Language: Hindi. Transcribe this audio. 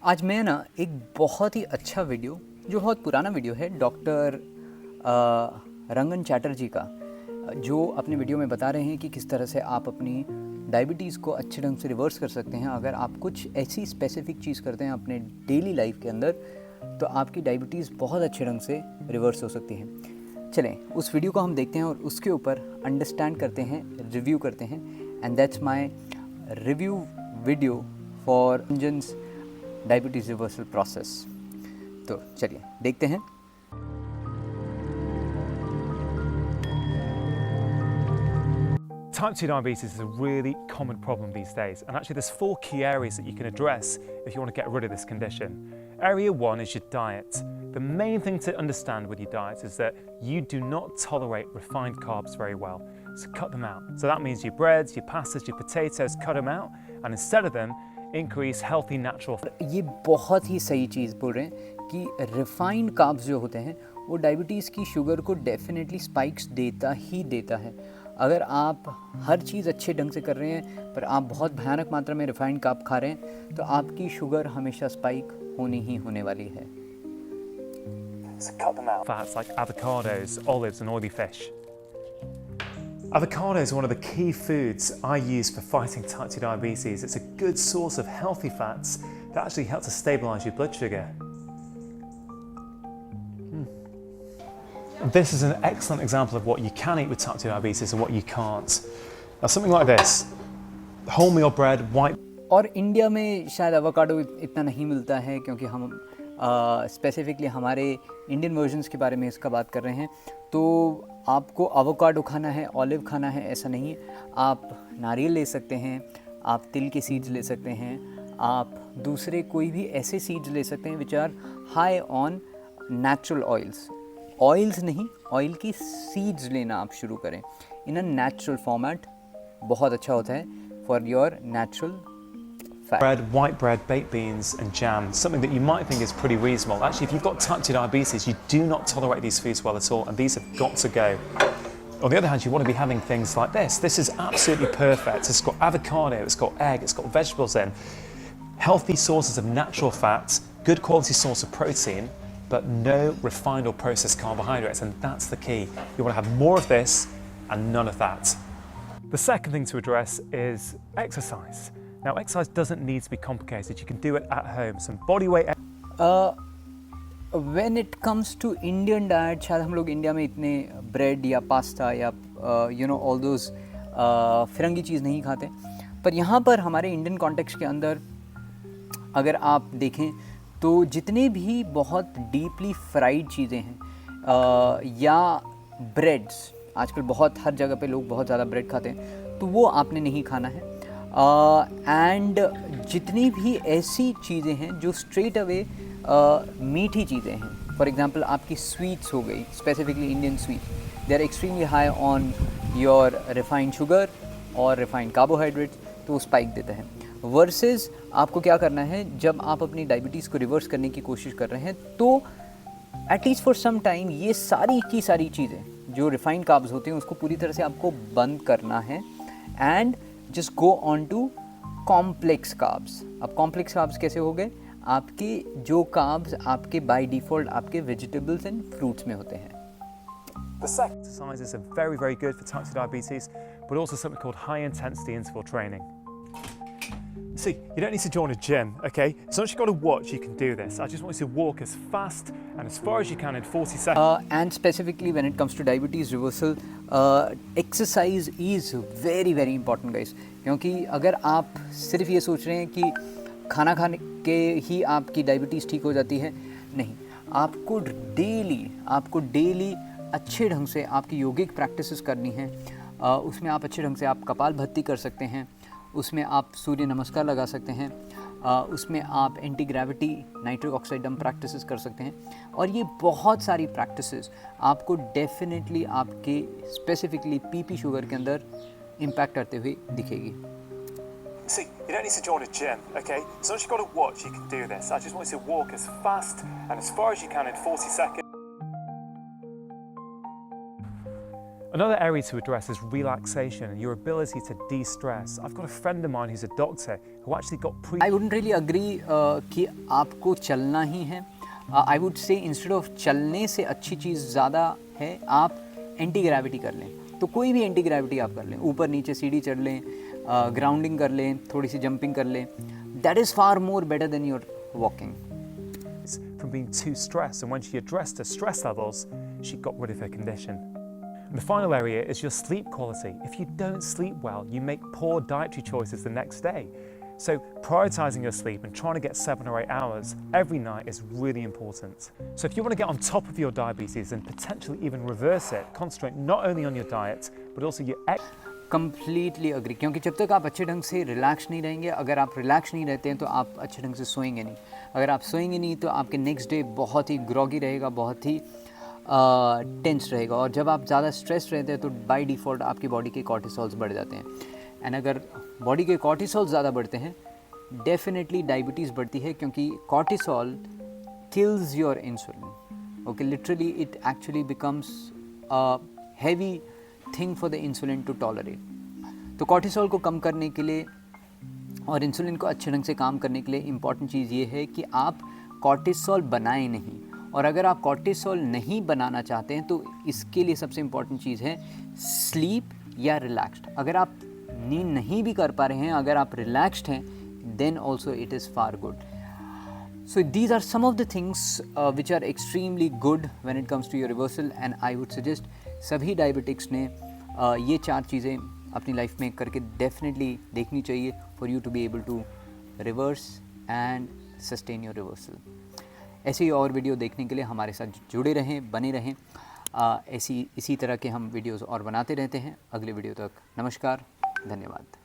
आज मैं ना एक बहुत ही अच्छा वीडियो जो बहुत पुराना वीडियो है डॉक्टर रंगन चैटर्जी का जो अपने वीडियो में बता रहे हैं कि किस तरह से आप अपनी डायबिटीज़ को अच्छे ढंग से रिवर्स कर सकते हैं। अगर आप कुछ ऐसी स्पेसिफिक चीज़ करते हैं अपने डेली लाइफ के अंदर तो आपकी डायबिटीज़ बहुत अच्छे ढंग से रिवर्स हो सकती है। चलें उस वीडियो को हम देखते हैं और उसके ऊपर अंडरस्टैंड करते हैं, रिव्यू करते हैं। And that's my review video for engines diabetes reversal process. तो चलिए देखते हैं। Type 2 diabetes is a really common problem these days, and actually there's 4 key areas that you can address if you want to get rid of this condition. Area 1 is your diet. The main thing to understand with your diet is that you do not tolerate refined carbs very well, so cut them out. So that means your breads, your pastas, your potatoes, cut them out, and instead of them, increase healthy natural fat. ये बहुत ही सही चीज़ बोल रहे हैं कि रिफाइंड कार्ब्स जो होते हैं वो डायबिटीज़ की शुगर को डेफिनेटली स्पाइक्स देता ही देता है। अगर आप हर चीज़ अच्छे ढंग से कर रहे हैं पर आप बहुत भयानक मात्रा में रिफाइंड कार्ब खा रहे हैं तो आपकी शुगर हमेशा स्पाइक होनी ही होने वाली है। So cut them out. Fats like avocados, olives and oily fish. Avocado is one of the key foods I use for fighting type 2 diabetes. It's a good source of healthy fats that actually help to stabilise your blood sugar. And this is an excellent example of what you can eat with type 2 diabetes and what you can't. Now something like this, wholemeal bread, white. और इंडिया में शायद एवोकाडो इतना नहीं मिलता है क्योंकि हम स्पेसिफिकली हमारे इंडियन वर्जन्स के बारे में इसका बात कर रहे हैं। तो आपको एवोकाडो खाना है, ऑलिव खाना है ऐसा नहीं है। आप नारियल ले सकते हैं, आप तिल के सीड्स ले सकते हैं, आप दूसरे कोई भी ऐसे सीड्स ले सकते हैं which are high on natural oils नहीं, ऑयल की सीड्स लेना आप शुरू करें इन अ नेचुरल फॉर्मेट। बहुत अच्छा होता है for your natural fat. Bread, white bread, baked beans and jam, something that you might think is pretty reasonable. Actually, if you've got type 2 diabetes, you do not tolerate these foods well at all, and these have got to go. On the other hand, you want to be having things like this. This is absolutely perfect. It's got avocado, it's got egg, it's got vegetables in. Healthy sources of natural fat, good quality source of protein, but no refined or processed carbohydrates, and that's the key. You want to have more of this and none of that. The second thing to address is exercise. Now, exercise doesn't need to be complicated. You can do it at home. Some body weight. When it comes to Indian diet, शायद हम लोग इंडिया में इतने ब्रेड या पास्ता या ऑल दोज फिरंगी चीज़ नहीं खाते। पर यहाँ पर हमारे इंडियन कॉन्टेक्स्ट के अंदर अगर आप देखें तो जितने भी बहुत डीपली फ्राइड चीज़ें हैं या ब्रेड्स, आजकल बहुत हर जगह पे लोग बहुत ज़्यादा ब्रेड खाते हैं, तो वो आपने नहीं खाना है। एंड जितनी भी ऐसी चीज़ें हैं जो स्ट्रेट अवे मीठी चीज़ें हैं, फॉर एग्जांपल आपकी स्वीट्स हो गई, specifically Indian sweets, they are extremely high on your refined sugar और रिफाइंड कार्बोहाइड्रेट्स, तो वो स्पाइक देता है। वर्सेस आपको क्या करना है, जब आप अपनी डायबिटीज़ को रिवर्स करने की कोशिश कर रहे हैं तो एटलीस्ट फॉर सम टाइम ये सारी की सारी चीज़ें जो रिफाइंड कार्ब्स होते हैं उसको पूरी तरह से आपको बंद करना है and just go on to complex carbs. अब कॉम्प्लेक्स कार्ब्स कैसे हो गए? आपके जो कार्ब्स आपके बाय डिफ़ॉल्ट आपके वेजिटेबल्स एंड फ्रूट्स में होते हैं। The second exercises are very, very good for type 2 diabetes, but also something called high intensity interval training. See, you don't need to join a gym, okay? As long as you've got a watch, you can do this. I just want you to walk as fast and as far as you can in 40 seconds. And specifically when it comes to diabetes reversal, exercise is very, very important, guys. क्योंकि अगर आप सिर्फ ये सोच रहे हैं कि खाना खाने के ही आपकी डायबिटीज़ ठीक हो जाती है, नहीं, आपको डेली अच्छे ढंग से आपकी योगिक प्रैक्टिसेस करनी है। उसमें आप अच्छे ढंग से आप कपालभाति कर सकते हैं, उसमें आप सूर्य नमस्कार लगा सकते हैं, उसमें आप anti gravity nitric oxide dump practices कर सकते हैं। और ये बहुत सारी प्रैक्टिसेस आपको डेफिनेटली आपके स्पेसिफिकली पीपी शुगर के अंदर इम्पैक्ट करते हुए दिखेगी। See, you don't need to join a gym, okay? As long as you've got a watch, you can do this. I just want you to walk as fast and as far as you can in 40 seconds. Another area to address is relaxation and your ability to de-stress. I've got a friend of mine who's a doctor who actually got I wouldn't really agree कि आपको चलना ही है. I would say instead of चलने से अच्छी चीज़ ज़्यादा है आप एंटी ग्रेविटी कर लें. तो कोई भी एंटी ग्रेविटी आप कर लें, ऊपर नीचे सीढ़ी चढ़ लें, ग्राउंडिंग कर लें, थोड़ी सी जंपिंग कर लें. That is far more better than your walking. from being too stressed, and when she addressed her stress levels, she got rid of her condition. And the final area is your sleep quality. If you don't sleep well, you make poor dietary choices the next day. So prioritizing your sleep and trying to get 7 or 8 hours every night is really important. So if you want to get on top of your diabetes and potentially even reverse it, concentrate not only on your diet, but also your completely agree, क्योंकि जब तक आप अच्छे ढंग से रिलैक्स नहीं रहेंगे, अगर आप रिलैक्स नहीं रहते हैं तो आप अच्छे ढंग से सोएंगे नहीं. अगर आप सोएंगे नहीं तो आपके नेक्स्ट डे बहुत ही ग्रॉगी रहेगा, बहुत ही टेंस रहेगा. और जब आप ज़्यादा स्ट्रेस रहते हैं तो बाय डिफ़ॉल्ट आपकी बॉडी के कॉर्टिसोल्स बढ़ जाते हैं. एंड अगर बॉडी के कॉर्टिसोल्स ज़्यादा बढ़ते हैं, डेफिनेटली डायबिटीज़ बढ़ती है, क्योंकि cortisol kills your insulin. Okay, literally it actually becomes a heavy thing for the insulin to tolerate. तो कॉर्टिसोल को कम करने के लिए और इंसुलिन को अच्छे ढंग से काम करने के लिए इम्पॉर्टेंट चीज़ ये है कि आप कॉर्टिसोल बनाएं नहीं. और अगर आप कॉर्टिसोल नहीं बनाना चाहते हैं तो इसके लिए सबसे इम्पॉर्टेंट चीज़ है स्लीप या रिलैक्स्ड. अगर आप नींद नहीं भी कर पा रहे हैं, अगर आप रिलैक्स्ड हैं, then also it is far good. So these are some of the things which are extremely good when it comes to your reversal, and I would suggest सभी डायबिटिक्स ने ये 4 चीज़ें अपनी लाइफ में करके डेफिनेटली देखनी चाहिए for you to be able to reverse and sustain your reversal. ऐसे ही और वीडियो देखने के लिए हमारे साथ जुड़े रहें, बने रहें. इसी तरह के हम वीडियोस और बनाते रहते हैं. अगले वीडियो तक नमस्कार, धन्यवाद.